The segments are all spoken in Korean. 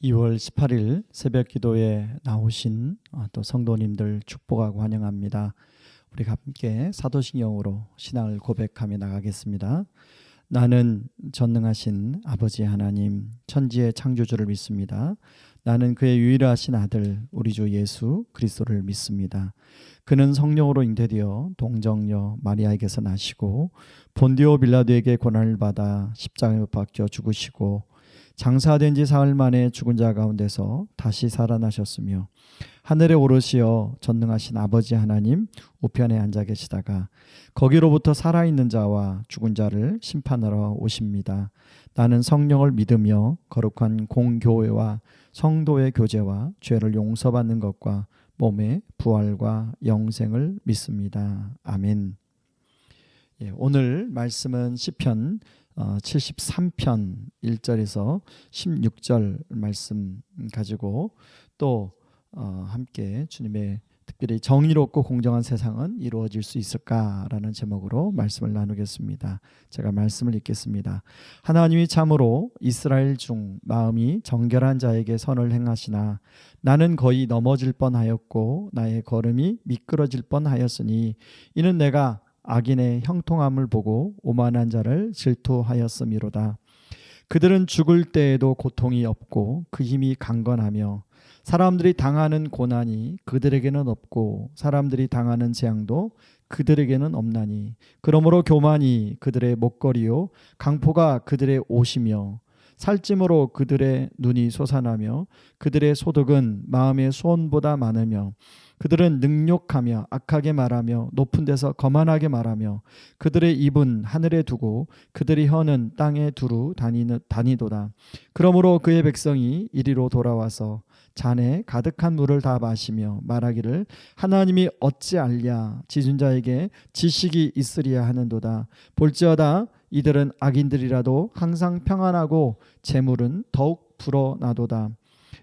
2월 18일 새벽 기도에 나오신 또 성도님들 축복하고 환영합니다. 우리 함께 사도신경으로 신앙을 고백하며 나가겠습니다. 나는 전능하신 아버지 하나님 천지의 창조주를 믿습니다. 나는 그의 유일하신 아들 우리 주 예수 그리스도를 믿습니다. 그는 성령으로 잉태되어 동정녀 마리아에게서 나시고 본디오 빌라도에게 고난을 받아 십자가에 못 박혀 죽으시고 장사된 지 사흘 만에 죽은 자 가운데서 다시 살아나셨으며 하늘에 오르시어 전능하신 아버지 하나님 우편에 앉아 계시다가 거기로부터 살아있는 자와 죽은 자를 심판하러 오십니다. 나는 성령을 믿으며 거룩한 공교회와 성도의 교제와 죄를 용서받는 것과 몸의 부활과 영생을 믿습니다. 아멘. 오늘 말씀은 시편 73편 1절에서 16절 말씀 가지고 또 함께 주님의 특별히 정의롭고 공정한 세상은 이루어질 수 있을까라는 제목으로 말씀을 나누겠습니다. 제가 말씀을 읽겠습니다. 하나님이 참으로 이스라엘 중 마음이 정결한 자에게 선을 행하시나 나는 거의 넘어질 뻔하였고 나의 걸음이 미끄러질 뻔하였으니 이는 내가 악인의 형통함을 보고 오만한 자를 질투하였음이로다. 그들은 죽을 때에도 고통이 없고 그 힘이 강건하며 사람들이 당하는 고난이 그들에게는 없고 사람들이 당하는 재앙도 그들에게는 없나니 그러므로 교만이 그들의 목걸이요 강포가 그들의 옷이며 살찜으로 그들의 눈이 솟아나며 그들의 소득은 마음의 수온보다 많으며 그들은 능욕하며 악하게 말하며 높은 데서 거만하게 말하며 그들의 입은 하늘에 두고 그들의 혀는 땅에 두루 다니도다. 그러므로 그의 백성이 이리로 돌아와서 잔에 가득한 물을 다 마시며 말하기를 하나님이 어찌 알랴 지존자에게 지식이 있으리야 하는도다. 볼지어다 이들은 악인들이라도 항상 평안하고 재물은 더욱 불어나도다.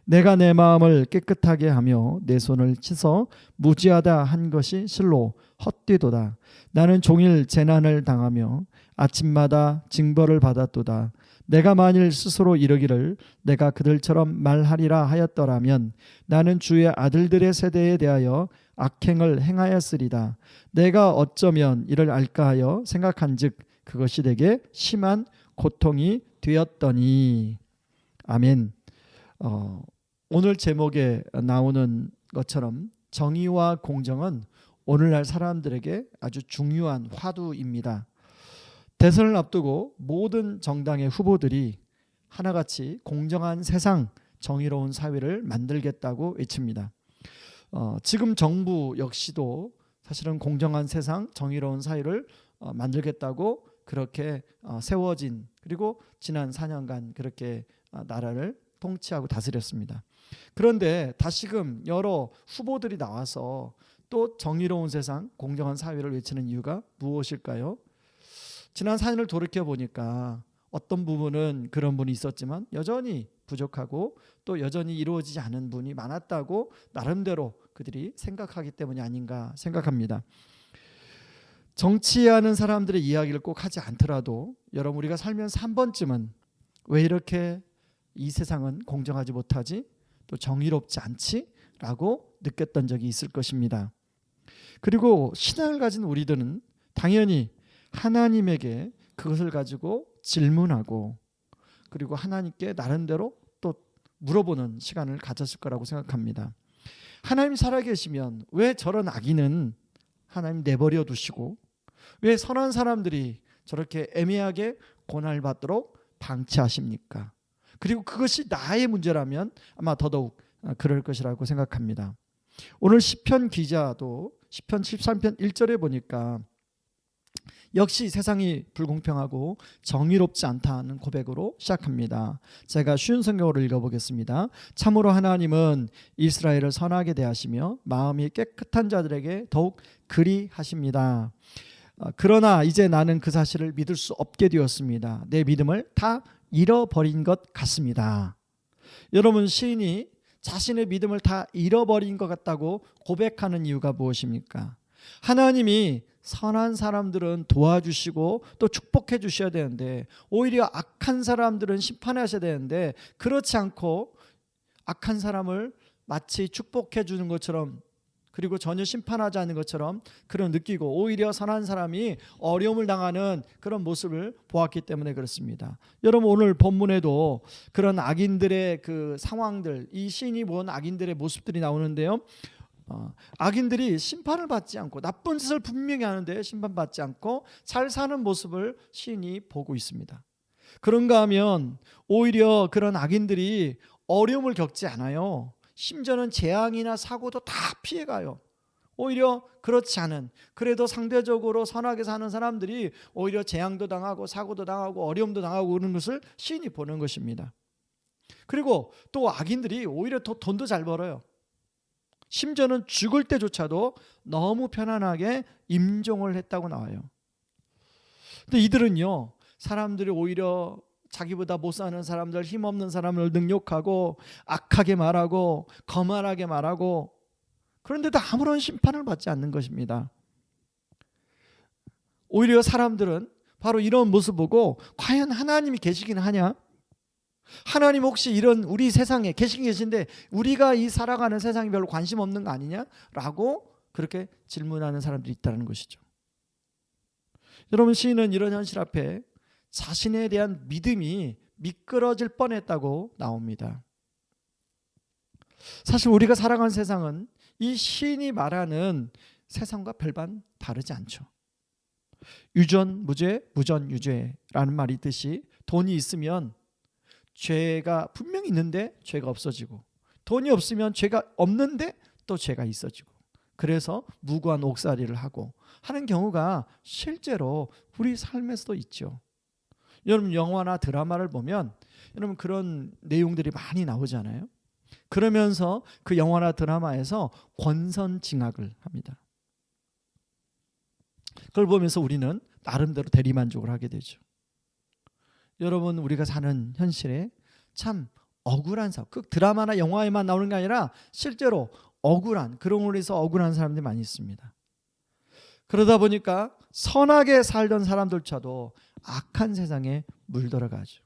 내가 내 마음을 깨끗하게 하며 내 손을 씻어 무지하다 한 것이 실로 헛되도다. 나는 종일 재난을 당하며 아침마다 징벌을 받았도다. 내가 만일 스스로 이르기를 내가 그들처럼 말하리라 하였더라면 나는 주의 아들들의 세대에 대하여 악행을 행하였으리다. 내가 어쩌면 이를 알까 하여 생각한즉 그것이 내게 심한 고통이 되었더니. 아멘. 오늘 제목에 나오는 것처럼 정의와 공정은 오늘날 사람들에게 아주 중요한 화두입니다. 대선을 앞두고 모든 정당의 후보들이 하나같이 공정한 세상, 정의로운 사회를 만들겠다고 외칩니다. 지금 정부 역시도 사실은 공정한 세상, 정의로운 사회를 만들겠다고 그렇게 세워진, 그리고 지난 4년간 그렇게 나라를 통치하고 다스렸습니다. 그런데 다시금 여러 후보들이 나와서 또 정의로운 세상, 공정한 사회를 외치는 이유가 무엇일까요? 지난 4년을 돌이켜보니까 어떤 부분은 그런 분이 있었지만 여전히 부족하고 또 여전히 이루어지지 않은 분이 많았다고 나름대로 그들이 생각하기 때문이 아닌가 생각합니다. 정치하는 사람들의 이야기를 꼭 하지 않더라도 여러분 우리가 살면서 한 번쯤은 왜 이렇게 이 세상은 공정하지 못하지? 또 정의롭지 않지? 라고 느꼈던 적이 있을 것입니다. 그리고 신앙을 가진 우리들은 당연히 하나님에게 그것을 가지고 질문하고 그리고 하나님께 나름대로 또 물어보는 시간을 가졌을 거라고 생각합니다. 하나님 살아계시면 왜 저런 악인은 하나님 내버려 두시고 왜 선한 사람들이 저렇게 애매하게 고난을 받도록 방치하십니까? 그리고 그것이 나의 문제라면 아마 더더욱 그럴 것이라고 생각합니다. 오늘 시편 기자도 시편 13편 1절에 보니까 역시 세상이 불공평하고 정의롭지 않다는 고백으로 시작합니다. 제가 쉬운 성경으로 읽어보겠습니다. 참으로 하나님은 이스라엘을 선하게 대하시며 마음이 깨끗한 자들에게 더욱 그리하십니다. 그러나 이제 나는 그 사실을 믿을 수 없게 되었습니다. 내 믿음을 다 잃어버린 것 같습니다. 여러분, 시인이 자신의 믿음을 다 잃어버린 것 같다고 고백하는 이유가 무엇입니까? 하나님이 선한 사람들은 도와주시고 또 축복해 주셔야 되는데 오히려 악한 사람들은 심판하셔야 되는데 그렇지 않고 악한 사람을 마치 축복해 주는 것처럼, 그리고 전혀 심판하지 않는 것처럼 그런 느끼고, 오히려 선한 사람이 어려움을 당하는 그런 모습을 보았기 때문에 그렇습니다. 여러분, 오늘 본문에도 그런 악인들의 그 상황들, 이 시인이 본 악인들의 모습들이 나오는데요. 악인들이 심판을 받지 않고, 나쁜 짓을 분명히 하는데 심판받지 않고 잘 사는 모습을 시인이 보고 있습니다. 그런가 하면 오히려 그런 악인들이 어려움을 겪지 않아요. 심지어는 재앙이나 사고도 다 피해가요. 오히려 그렇지 않은, 그래도 상대적으로 선하게 사는 사람들이 오히려 재앙도 당하고 사고도 당하고 어려움도 당하고 그런 것을 시인이 보는 것입니다. 그리고 또 악인들이 오히려 더 돈도 잘 벌어요. 심지어는 죽을 때조차도 너무 편안하게 임종을 했다고 나와요. 근데 이들은요, 사람들이 오히려 자기보다 못 사는 사람들, 힘없는 사람을 능욕하고 악하게 말하고 거만하게 말하고, 그런데도 아무런 심판을 받지 않는 것입니다. 오히려 사람들은 바로 이런 모습 보고, 과연 하나님이 계시긴 하냐? 하나님 혹시 이런 우리 세상에 계시긴 계신데 우리가 이 살아가는 세상에 별로 관심 없는 거 아니냐? 라고 그렇게 질문하는 사람들이 있다는 것이죠. 여러분, 시인은 이런 현실 앞에 자신에 대한 믿음이 미끄러질 뻔했다고 나옵니다. 사실 우리가 살아가는 세상은 이 시인이 말하는 세상과 별반 다르지 않죠. 유전 무죄, 무전 유죄라는 말이 있듯이, 돈이 있으면 죄가 분명히 있는데 죄가 없어지고, 돈이 없으면 죄가 없는데 또 죄가 있어지고, 그래서 무고한 옥살이를 하고 하는 경우가 실제로 우리 삶에서도 있죠. 여러분, 영화나 드라마를 보면 여러분 그런 내용들이 많이 나오잖아요. 그러면서 그 영화나 드라마에서 권선징악을 합니다. 그걸 보면서 우리는 나름대로 대리만족을 하게 되죠. 여러분, 우리가 사는 현실에 참 억울한 사람, 그 드라마나 영화에만 나오는 게 아니라 실제로 억울한, 그런 걸로 해서 억울한 사람들이 많이 있습니다. 그러다 보니까 선하게 살던 사람들조차도 악한 세상에 물들어가죠.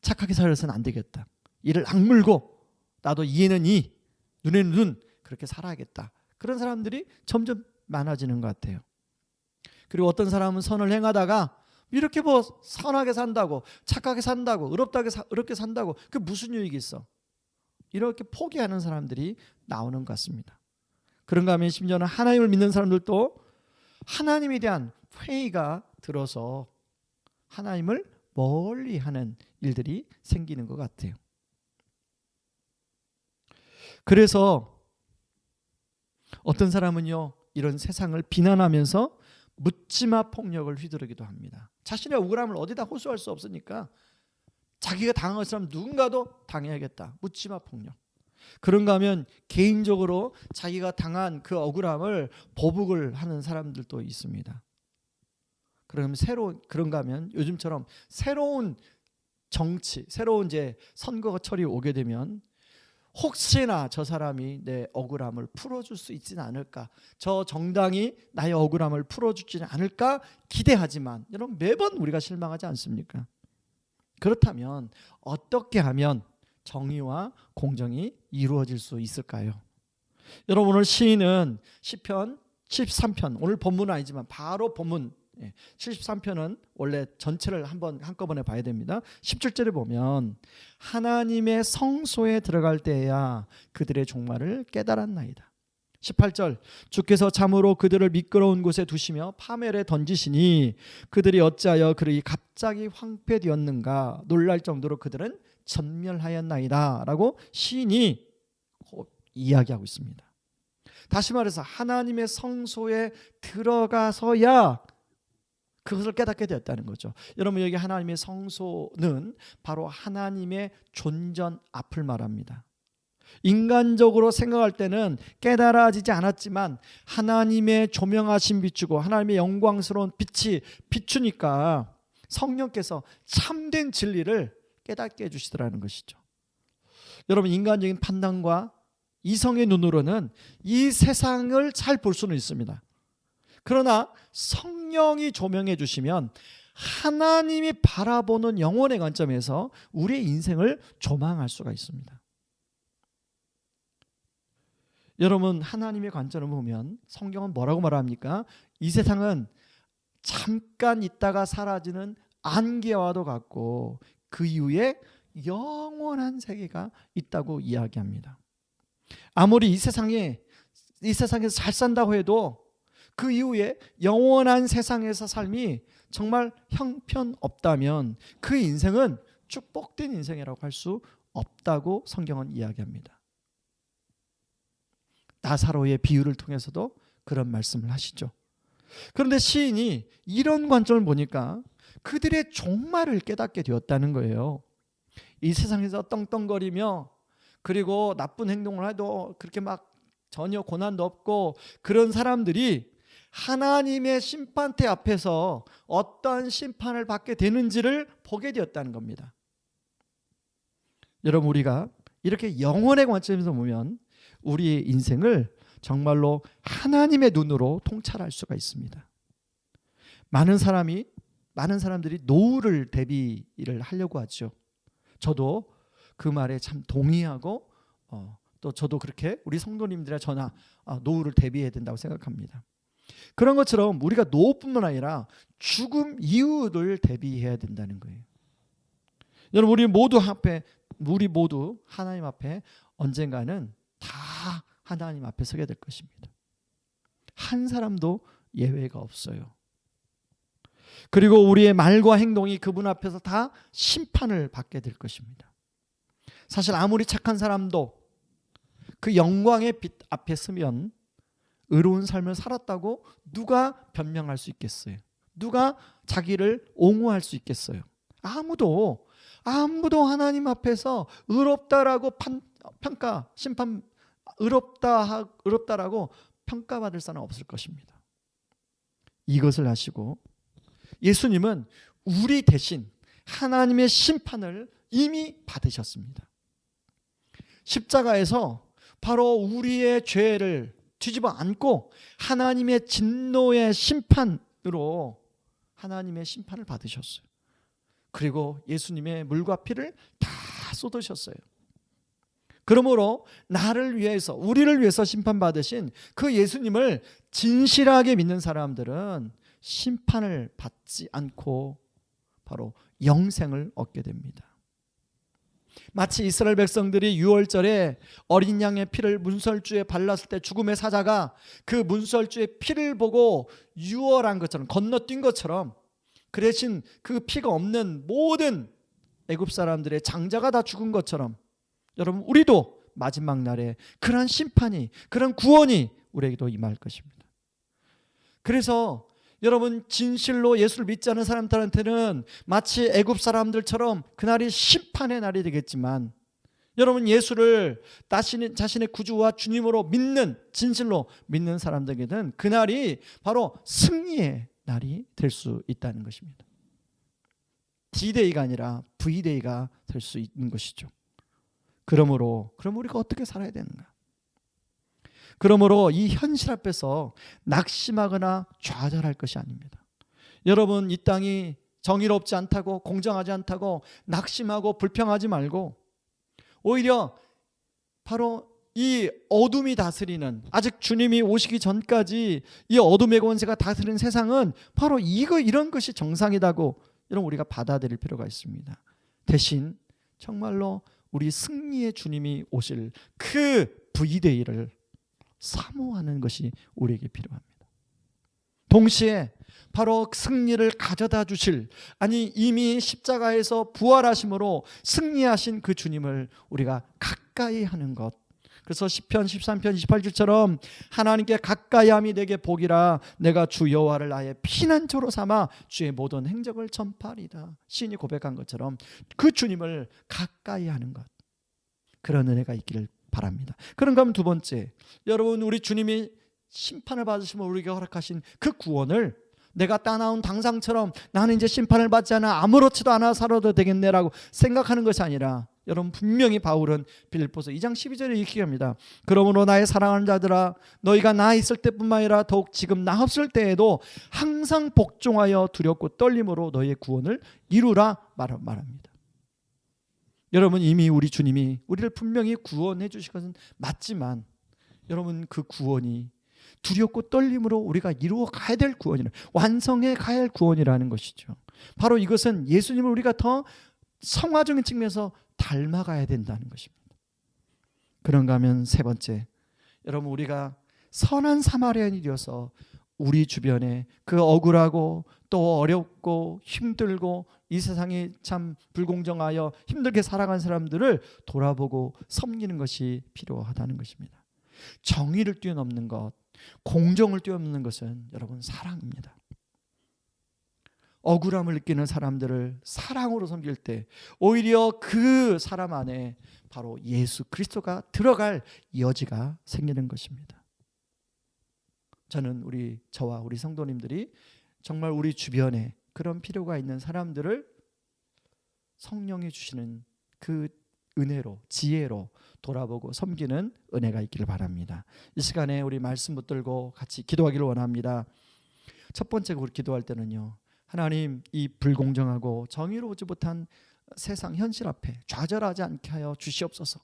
착하게 살아서는 안 되겠다. 이를 악물고 나도 이에는 이, 눈에는 눈, 그렇게 살아야겠다. 그런 사람들이 점점 많아지는 것 같아요. 그리고 어떤 사람은 선을 행하다가 이렇게 뭐 선하게 산다고, 착하게 산다고, 의롭게 산다고, 그게 무슨 유익이 있어? 이렇게 포기하는 사람들이 나오는 것 같습니다. 그런가 하면 심지어는 하나님을 믿는 사람들도 하나님에 대한 회의가 들어서 하나님을 멀리하는 일들이 생기는 것 같아요. 그래서 어떤 사람은요, 이런 세상을 비난하면서 묻지마 폭력을 휘두르기도 합니다. 자신의 억울함을 어디다 호소할 수 없으니까 자기가 당한 것처럼 누군가도 당해야겠다. 묻지마 폭력. 그런가 하면 개인적으로 자기가 당한 그 억울함을 보복을 하는 사람들도 있습니다. 그런가 하면 요즘처럼 새로운 정치, 새로운 이제 선거 철이 오게 되면 혹시나 저 사람이 내 억울함을 풀어줄 수 있지는 않을까, 저 정당이 나의 억울함을 풀어주지는 않을까 기대하지만, 여러분, 매번 우리가 실망하지 않습니까? 그렇다면 어떻게 하면 정의와 공정이 이루어질 수 있을까요? 여러분, 오늘 시인은 시편 73편, 오늘 본문은 아니지만 바로 본문 73편은 원래 전체를 한꺼번에 봐야 됩니다. 17절에 보면 하나님의 성소에 들어갈 때야 그들의 종말을 깨달았나이다. 18절, 주께서 참으로 그들을 미끄러운 곳에 두시며 파멸에 던지시니 그들이 어찌하여 그러기 갑자기 황폐되었는가, 놀랄 정도로 그들은 전멸하였나이다 라고 시인이 이야기하고 있습니다. 다시 말해서 하나님의 성소에 들어가서야 그것을 깨닫게 되었다는 거죠. 여러분, 여기 하나님의 성소는 바로 하나님의 존전 앞을 말합니다. 인간적으로 생각할 때는 깨달아지지 않았지만 하나님의 조명하신 비추고 하나님의 영광스러운 빛이 비추니까 성령께서 참된 진리를 깨닫게 해주시더라는 것이죠. 여러분, 인간적인 판단과 이성의 눈으로는 이 세상을 잘 볼 수는 있습니다. 그러나 성령이 조명해 주시면 하나님이 바라보는 영혼의 관점에서 우리의 인생을 조망할 수가 있습니다. 여러분, 하나님의 관점을 보면 성경은 뭐라고 말합니까? 이 세상은 잠깐 있다가 사라지는 안개와도 같고 그 이후에 영원한 세계가 있다고 이야기합니다. 아무리 이 세상에서 잘 산다고 해도 그 이후에 영원한 세상에서 삶이 정말 형편없다면 그 인생은 축복된 인생이라고 할 수 없다고 성경은 이야기합니다. 나사로의 비유를 통해서도 그런 말씀을 하시죠. 그런데 시인이 이런 관점을 보니까 그들의 종말을 깨닫게 되었다는 거예요. 이 세상에서 떵떵거리며 그리고 나쁜 행동을 해도 그렇게 막 전혀 고난도 없고 그런 사람들이 하나님의 심판대 앞에서 어떤 심판을 받게 되는지를 보게 되었다는 겁니다. 여러분, 우리가 이렇게 영혼의 관점에서 보면 우리의 인생을 정말로 하나님의 눈으로 통찰할 수가 있습니다. 많은 사람들이 노후를 대비를 하려고 하죠. 저도 그 말에 참 동의하고 또 저도 그렇게 우리 성도님들의 전화 노후를 대비해야 된다고 생각합니다. 그런 것처럼 우리가 노후뿐만 아니라 죽음 이후를 대비해야 된다는 거예요. 여러분, 우리 모두 하나님 앞에 언젠가는 다 하나님 앞에 서게 될 것입니다. 한 사람도 예외가 없어요. 그리고 우리의 말과 행동이 그분 앞에서 다 심판을 받게 될 것입니다. 사실 아무리 착한 사람도 그 영광의 빛 앞에 서면 의로운 삶을 살았다고 누가 변명할 수 있겠어요? 누가 자기를 옹호할 수 있겠어요? 아무도 하나님 앞에서 의롭다라고 의롭다라고 평가받을 사람은 없을 것입니다. 이것을 아시고 예수님은 우리 대신 하나님의 심판을 이미 받으셨습니다. 십자가에서 바로 우리의 죄를 뒤집어 안고 하나님의 진노의 심판으로 하나님의 심판을 받으셨어요. 그리고 예수님의 물과 피를 다 쏟으셨어요. 그러므로 우리를 위해서 심판받으신 그 예수님을 진실하게 믿는 사람들은 심판을 받지 않고 바로 영생을 얻게 됩니다. 마치 이스라엘 백성들이 유월절에 어린 양의 피를 문설주에 발랐을 때 죽음의 사자가 그 문설주의 피를 보고 유월한 것처럼 건너뛴 것처럼 그 대신 그 피가 없는 모든 애굽 사람들의 장자가 다 죽은 것처럼 여러분, 우리도 마지막 날에 그런 심판이, 그런 구원이 우리에게도 임할 것입니다. 그래서 여러분, 진실로 예수를 믿지 않은 사람들한테는 마치 애굽 사람들처럼 그날이 심판의 날이 되겠지만, 여러분, 예수를 자신의 구주와 주님으로 진실로 믿는 사람들에게는 그날이 바로 승리의 날이 될 수 있다는 것입니다. D-Day가 아니라 V-Day가 될 수 있는 것이죠. 그럼 우리가 어떻게 살아야 되는가? 그러므로 이 현실 앞에서 낙심하거나 좌절할 것이 아닙니다. 여러분, 이 땅이 정의롭지 않다고, 공정하지 않다고 낙심하고 불평하지 말고 오히려 바로 이 어둠이 다스리는, 아직 주님이 오시기 전까지 이 어둠의 권세가 다스리는 세상은 바로 이런 것이 정상이다고 여러분, 우리가 받아들일 필요가 있습니다. 대신 정말로 우리 승리의 주님이 오실 그 V-Day를 사모하는 것이 우리에게 필요합니다. 동시에 바로 승리를 가져다 주실, 이미 십자가에서 부활하심으로 승리하신 그 주님을 우리가 가까이 하는 것. 그래서 시편 13편 28절처럼 하나님께 가까이함이 내게 복이라, 내가 주 여호와를 나의 피난처로 삼아 주의 모든 행적을 전파하리다. 시인이 고백한 것처럼 그 주님을 가까이 하는 것, 그런 은혜가 있기를 바랍니다. 그런가 하면 두 번째, 여러분, 우리 주님이 심판을 받으시면 우리에게 허락하신 그 구원을 내가 따나온 당상처럼 나는 이제 심판을 받지 않아 아무렇지도 않아 살아도 되겠네라고 생각하는 것이 아니라, 여러분 분명히 바울은 빌립보서 2장 12절에 이렇게 합니다. 그러므로 나의 사랑하는 자들아 너희가 나 있을 때뿐만 아니라 더욱 지금 나 없을 때에도 항상 복종하여 두렵고 떨림으로 너희의 구원을 이루라 말합니다. 여러분 이미 우리 주님이 우리를 분명히 구원해 주신 것은 맞지만 여러분 그 구원이 두렵고 떨림으로 우리가 이루어 가야 될 구원이라 완성해 가야 할 구원이라는 것이죠. 바로 이것은 예수님을 우리가 더 성화적인 측면에서 닮아가야 된다는 것입니다. 그런가 하면 세 번째, 여러분 우리가 선한 사마리아인이 되어서 우리 주변에 그 억울하고 또 어렵고 힘들고 이 세상이 참 불공정하여 힘들게 살아간 사람들을 돌아보고 섬기는 것이 필요하다는 것입니다. 정의를 뛰어넘는 것, 공정을 뛰어넘는 것은 여러분 사랑입니다. 억울함을 느끼는 사람들을 사랑으로 섬길 때 오히려 그 사람 안에 바로 예수 그리스도가 들어갈 여지가 생기는 것입니다. 저는 저와 우리 성도님들이 정말 우리 주변에 그런 필요가 있는 사람들을 성령이 주시는 그 은혜로 지혜로 돌아보고 섬기는 은혜가 있기를 바랍니다. 이 시간에 우리 말씀 붙들고 같이 기도하기를 원합니다. 첫 번째 우리 기도할 때는요, 하나님 이 불공정하고 정의로우지 못한 세상 현실 앞에 좌절하지 않게 하여 주시옵소서.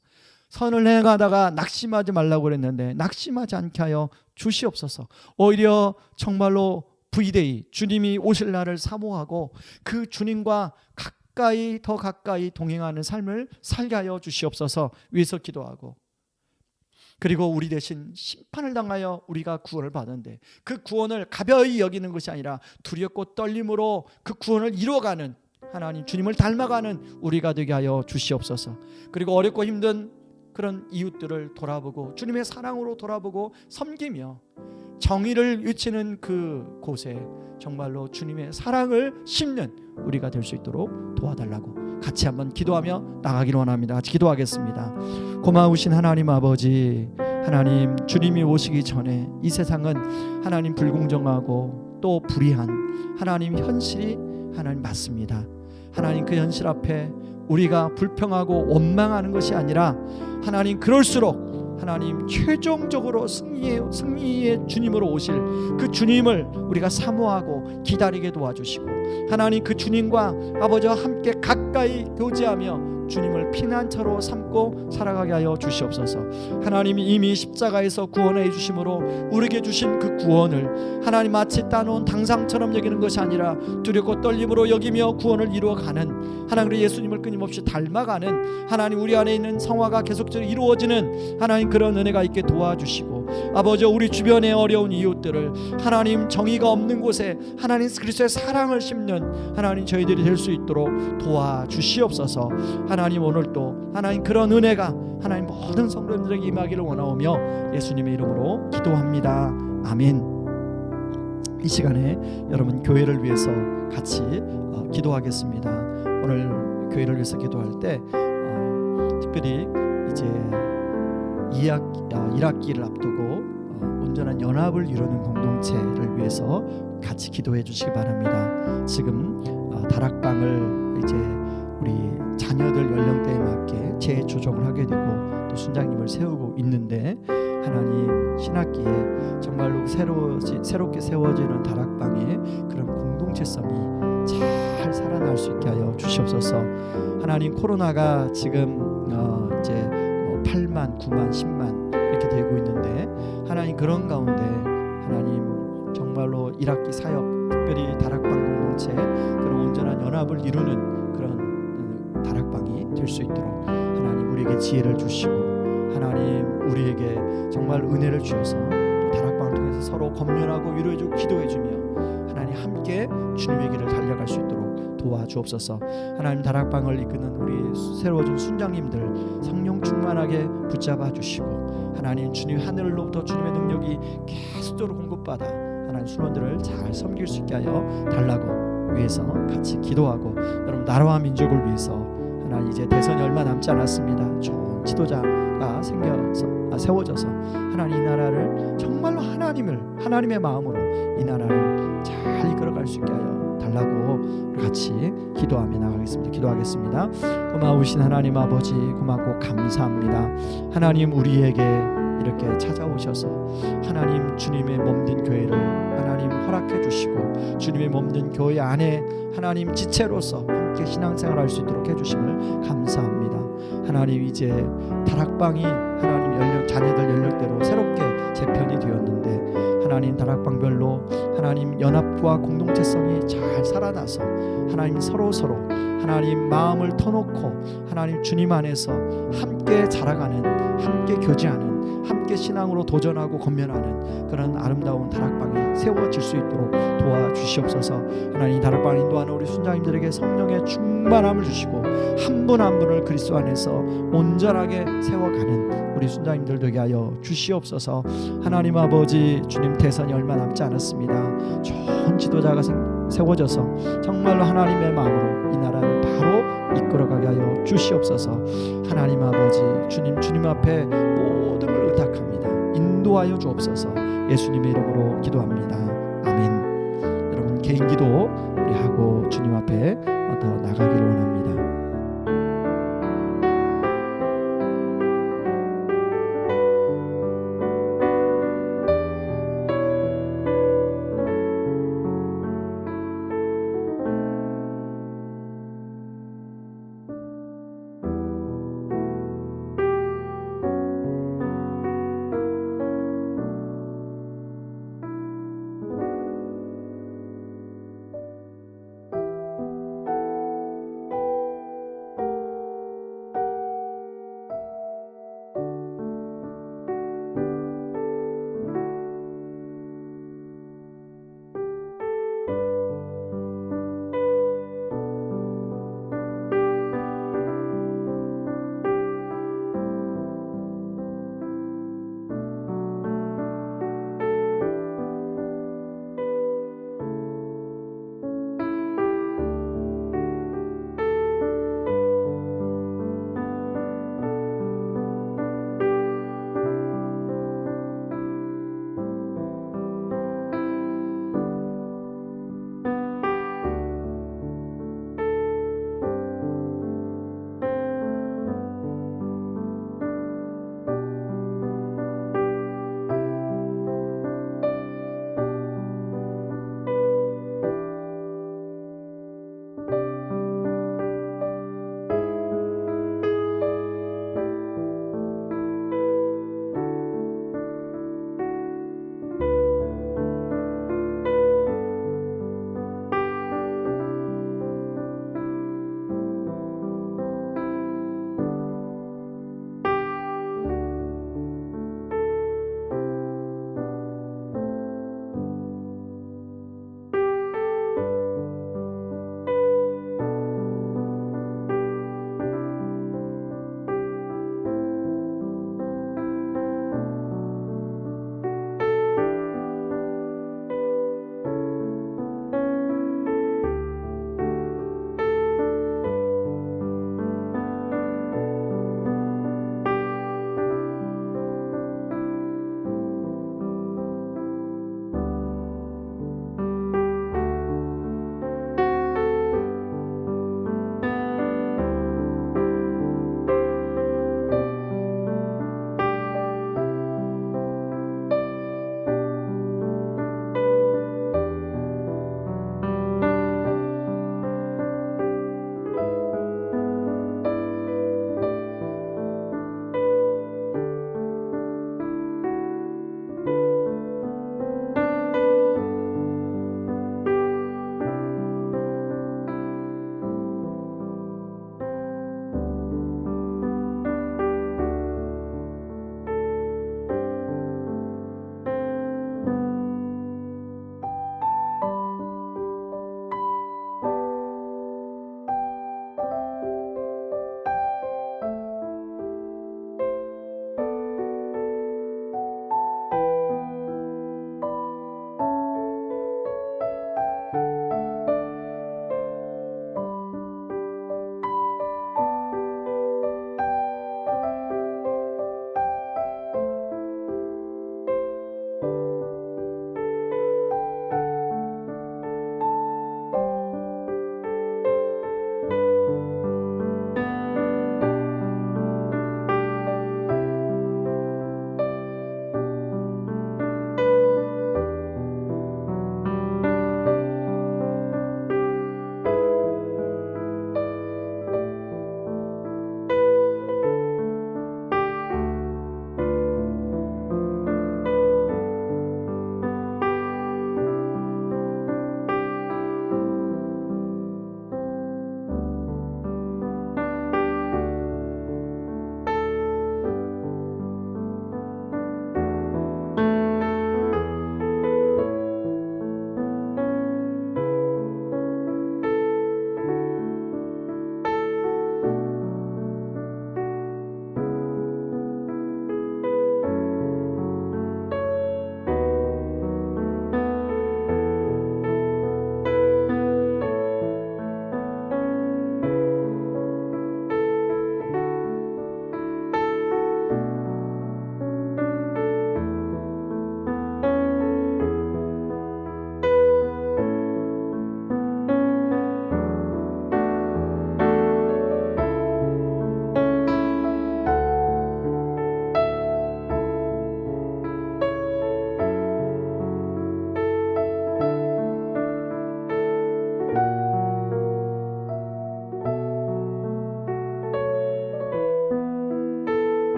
선을 행하다가 낙심하지 말라고 그랬는데 낙심하지 않게 하여 주시옵소서. 오히려 정말로 부위대히 주님이 오실 날을 사모하고 그 주님과 더 가까이 동행하는 삶을 살게 하여 주시옵소서 위해서 기도하고, 그리고 우리 대신 심판을 당하여 우리가 구원을 받는데 그 구원을 가벼이 여기는 것이 아니라 두렵고 떨림으로 그 구원을 이루어가는 하나님 주님을 닮아가는 우리가 되게 하여 주시옵소서. 그리고 어렵고 힘든 그런 이웃들을 돌아보고 주님의 사랑으로 돌아보고 섬기며 정의를 외치는 그 곳에 정말로 주님의 사랑을 심는 우리가 될 수 있도록 도와달라고 같이 한번 기도하며 나가기를 원합니다. 같이 기도하겠습니다. 고마우신 하나님 아버지, 하나님 주님이 오시기 전에 이 세상은 하나님 불공정하고 또 불의한 하나님 현실이 하나님 맞습니다. 하나님 그 현실 앞에 우리가 불평하고 원망하는 것이 아니라 하나님 그럴수록 하나님 최종적으로 승리의 주님으로 오실 그 주님을 우리가 사모하고 기다리게 도와주시고, 하나님 그 주님과 아버지와 함께 가까이 교제하며 주님을 피난처로 삼고 살아가게 하여 주시옵소서. 하나님이 이미 십자가에서 구원해 주심으로 우리에게 주신 그 구원을 하나님 마치 따놓은 당상처럼 여기는 것이 아니라 두렵고 떨림으로 여기며 구원을 이루어가는 하나님 예수님을 끊임없이 닮아가는 하나님 우리 안에 있는 성화가 계속적으로 이루어지는 하나님 그런 은혜가 있게 도와주시고, 아버지 우리 주변의 어려운 이웃들을 하나님 정의가 없는 곳에 하나님 그리스도의 사랑을 심는 하나님 저희들이 될 수 있도록 도와주시옵소서. 하나님 오늘도 하나님 그런 은혜가 하나님 모든 성도님들에게 임하기를 원하오며 예수님의 이름으로 기도합니다. 아멘. 이 시간에 여러분 교회를 위해서 같이 기도하겠습니다. 오늘 교회를 위해서 기도할 때 특별히 이제 1학기를 앞두고 온전한 연합을 이루는 공동체를 위해서 같이 기도해 주시기 바랍니다. 지금 다락방을 이제 우리 자녀들 연령대에 맞게 재조정을 하게 되고 또 순장님을 세우고 있는데, 하나님 신학기에 정말로 새롭게 세워지는 다락방의 그런 공동체성이 잘 살아날 수 있게 하여 주시옵소서. 하나님 코로나가 지금 이제 8만, 9만, 10만 이렇게 되고 있는데, 하나님 그런 가운데 하나님 정말로 1학기 사역, 특별히 다락방 공동체 그런 온전한 연합을 이루는 그런 다락방이 될 수 있도록 하나님 우리에게 지혜를 주시고, 하나님 우리에게 정말 은혜를 주셔서 또 다락방을 통해서 서로 검열하고 위로해주고 기도해주며 하나님 함께 주님의 길을 달려갈 수 있도록 도와주옵소서. 하나님 다락방을 이끄는 우리 새로워진 순장님들 성령 충만하게 붙잡아 주시고, 하나님 주님 하늘로부터 주님의 능력이 계속적으로 공급받아 하나님 순원들을 잘 섬길 수 있게 하여 달라고 위해서 같이 기도하고, 여러분 나라와 민족을 위해서 하나님 이제 대선이 얼마 남지 않았습니다. 좋은 지도자가 세워져서 하나님 이 나라를 정말로 하나님의 마음으로 이 나라를 잘 이끌어갈 수 있게 하여 달라고 달라고 같이 기도하며 나가겠습니다. 기도하겠습니다. 고마우신 하나님 아버지, 고맙고 감사합니다. 하나님, 우리에게 이렇게 찾아오셔서 하나님 주님의 몸된 교회를 하나님 허락해 주시고 주님의 몸된 교회 안에 하나님 지체로서 함께 신앙생활할 수 있도록 해주심을 감사합니다. 하나님, 이제 다락방이 하나님 자녀들 연령대로 새롭게 재편이 되었는데 하나님 다락방별로 하나님 연합과 공동체성이 잘 살아나서 하나님 서로 하나님 마음을 터놓고 하나님 주님 안에서 함께 자라가는, 함께 교제하는, 함께 신앙으로 도전하고 건면하는 그런 아름다운 다락방이 세워질 수 있도록 도와주시옵소서. 하나님, 다락방 인도하는 우리 순장님들에게 성령의 충만함을 주시고 한 분 한 분을 그리스도 안에서 온전하게 세워가는 우리 순장님들 되게 하여 주시옵소서. 하나님 아버지, 주님 대선이 얼마 남지 않았습니다. 좋은 지도자가 세워져서 정말로 하나님의 마음으로 이 나라를 바로 이끌어가게 하여 주시옵소서. 하나님 아버지, 주님 앞에 모든 걸 의탁합니다. 인도하여 주옵소서. 예수님의 이름으로 기도합니다. 아멘. 여러분, 개인 기도 우리 하고 주님 앞에 더 나가기를 원합니다.